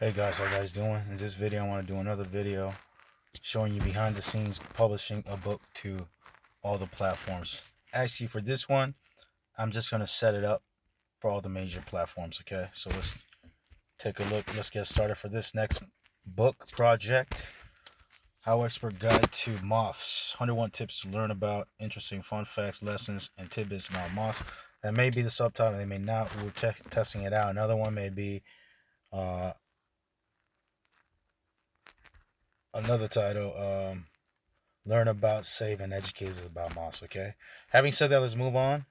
Hey guys, how you guys doing? In this video I want to do another video showing you behind the scenes publishing a book to all the platforms. Actually, for this one I'm just going to set it up for all the major platforms. Okay, so let's take a look. Let's get started for this next book project. HowExpert Guide to Moths. 101 tips to learn about interesting fun facts, lessons, and tidbits about moths. That may be the subtitle, they may not. We're testing it out. Another one may be another title, learn about, save, and educate us about moths. Okay, having said that, let's move on.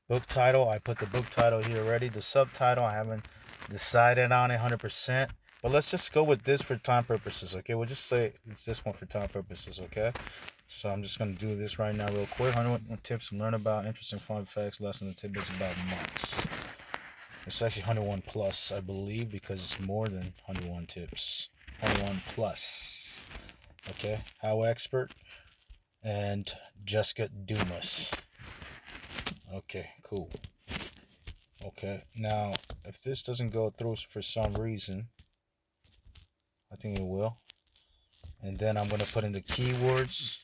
Book title, I put the book title here already. The subtitle, I haven't decided on it 100%, but let's just go with this for time purposes. Okay, we'll just say it's this one for time purposes. Okay, so I'm just going to do this right now real quick. 101 tips to learn about, interesting fun facts, lessons, and tidbits about moths. It's actually 101 plus, I believe, because it's more than 101 tips. 101 plus. Okay, HowExpert and Jessica Dumas. Okay, cool. Okay, now if this doesn't go through for some reason, I think it will. And then I'm going to put in the keywords: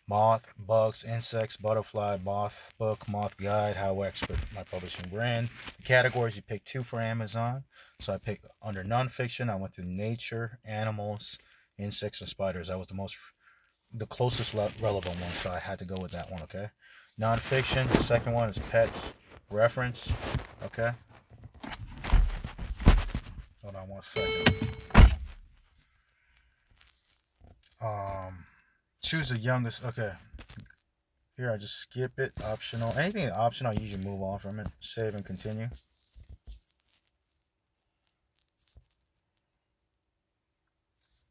moth, bugs, insects, butterfly, moth book, moth guide, HowExpert, my publishing brand. The categories, you pick 2 for Amazon. So I picked under nonfiction, I went through nature, animals, insects, and spiders. That was the closest relevant one, so I had to go with that one. Okay, nonfiction, the second one is pets reference. Okay, hold on one second. Choose the youngest. Okay, here I just skip it. Optional, anything optional I usually move on from it. Save and continue.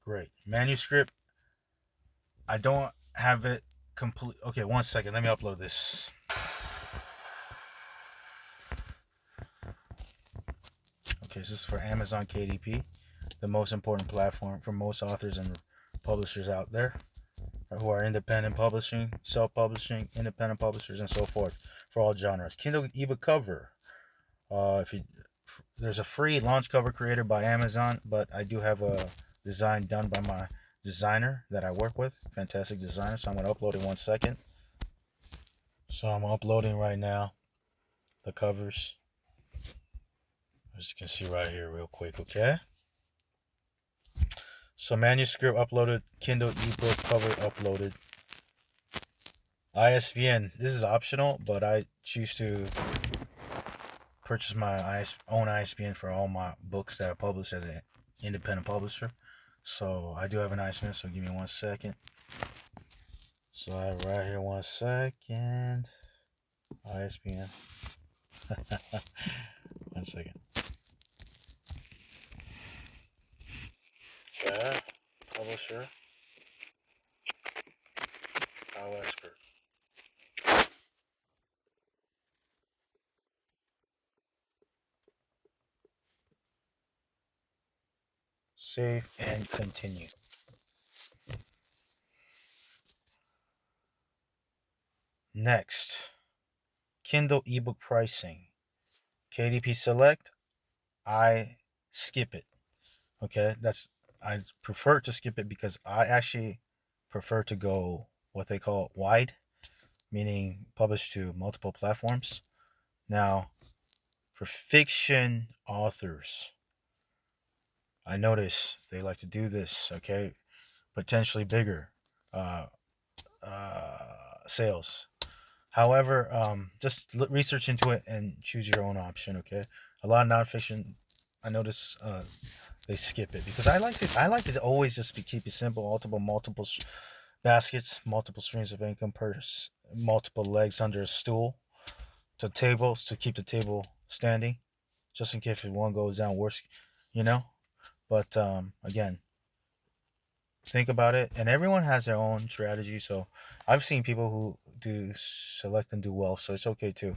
Great. Manuscript, I don't have it complete. Okay, one second, let me upload this. Okay, this is for Amazon KDP, the most important platform for most authors and publishers out there who are independent publishing, self-publishing, independent publishers, and so forth, for all genres. Kindle ebook cover. There's a free launch cover created by Amazon, but I do have a design done by my designer that I work with, fantastic designer. So I'm going to upload in 1 second. So I'm uploading right now the covers, as you can see right here real quick. Okay, so manuscript uploaded, Kindle ebook cover uploaded. ISBN, this is optional, but I choose to purchase my own ISBN for all my books that I publish as an independent publisher. So I do have an ISBN, so give me 1 second. So I have right here 1 second. ISBN. 1 second. Okay, publisher. HowExpert. Save and continue. Next, Kindle ebook pricing. KDP select. I skip it. Okay, I prefer to skip it because I actually prefer to go what they call wide, meaning publish to multiple platforms. Now, for fiction authors, I notice they like to do this. Okay, potentially bigger uh, sales. However, just research into it and choose your own option. Okay, a lot of nonfiction, I notice they skip it because I like to always just keep it simple. Multiple baskets, multiple streams of income per multiple legs under a stool, to tables to keep the table standing, just in case if one goes down, worse, you know. But again, think about it, and everyone has their own strategy. So I've seen people who do select and do well, so it's okay too,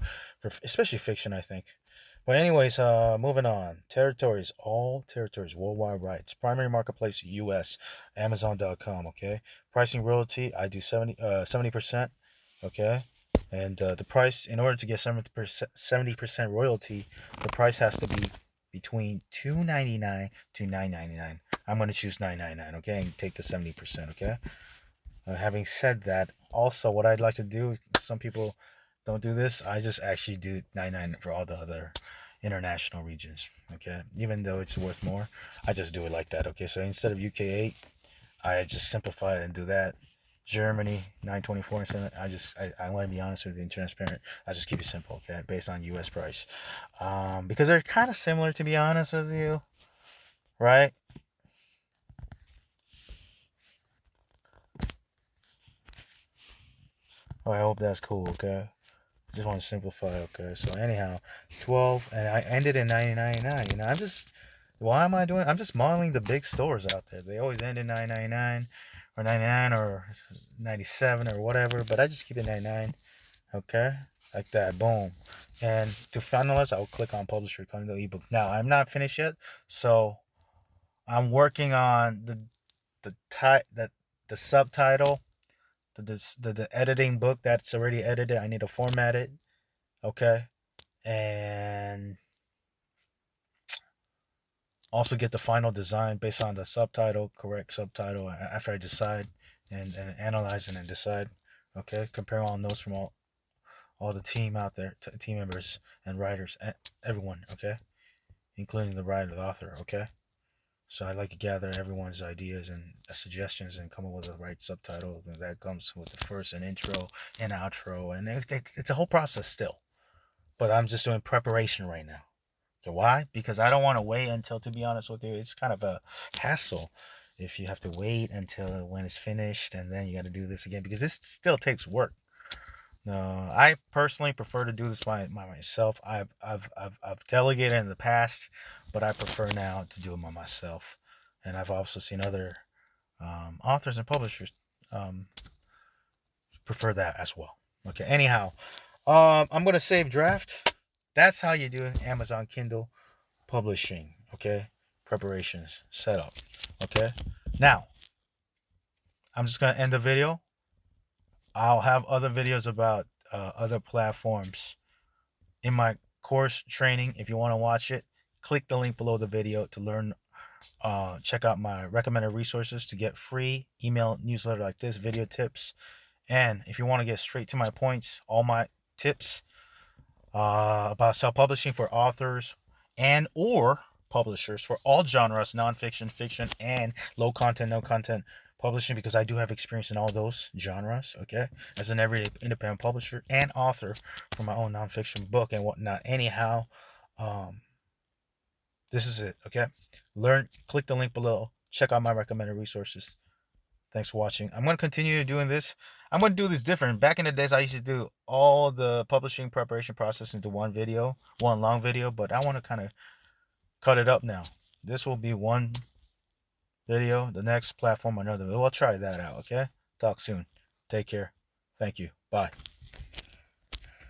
especially fiction, I think. But anyways, moving on. Territories, all territories, worldwide rights. Primary marketplace, US, Amazon.com. Okay. Pricing royalty, I do 70%. Okay. And the price, in order to get 70% royalty, the price has to be between $2.99 to $9.99. I'm going to choose $9.99, okay, and take the 70%, okay? Having said that, also what I'd like to do, some people don't do this. I just actually do 99 for all the other international regions. Okay, even though it's worth more, I just do it like that. Okay, so instead of UK 8, I just simplify it and do that. Germany 924 instead. I want to be honest with you and transparent. I just keep it simple. Okay, based on US price, because they're kind of similar, to be honest with you, right? Oh, I hope that's cool. Okay. Just want to simplify, okay? So anyhow, 12, and I ended in 9.99. I'm just, why am I doing? I'm just modeling the big stores out there. They always end in 9.99 or 99 or 97 or whatever, but I just keep it 99, okay? Like that, boom. And to finalize, I'll click on publisher, click the ebook. Now I'm not finished yet, so I'm working on the subtitle, the editing book that's already edited. I need to format it, okay? And also get the final design based on the subtitle, correct subtitle, after I decide and analyze and then decide. Okay, compare all notes from all the team out there, team members and writers, everyone. Okay, including the writer, the author. Okay, so I like to gather everyone's ideas and suggestions and come up with the right subtitle. That comes with the first and intro and outro, and it's a whole process still. But I'm just doing preparation right now. Okay, why? Because I don't want to wait until, to be honest with you, it's kind of a hassle if you have to wait until when it's finished and then you got to do this again because this still takes work. No, I personally prefer to do this by myself. I've delegated in the past, but I prefer now to do it by myself. And I've also seen other authors and publishers um, prefer that as well. Okay. Anyhow, I'm gonna save draft. That's how you do Amazon Kindle publishing. Okay, preparations, setup. Okay, now I'm just gonna end the video. I'll have other videos about other platforms in my course training. If you want to watch it, click the link below the video to learn. Check out my recommended resources to get free email newsletter like this, video tips, and if you want to get straight to my points, all my tips about self-publishing for authors and or publishers for all genres, nonfiction, fiction, and low content, no content publishing, because I do have experience in all those genres, okay, as an everyday independent publisher and author for my own nonfiction book and whatnot. Anyhow, um, this is it, okay? Click the link below, check out my recommended resources. Thanks for watching. I'm going to continue doing this. I'm going to do this different. Back in the days, I used to do all the publishing preparation process into one video, one long video, but I want to kind of cut it up now. This will be one video, the next platform, another. We'll try that out, okay? Talk soon. Take care. Thank you. Bye.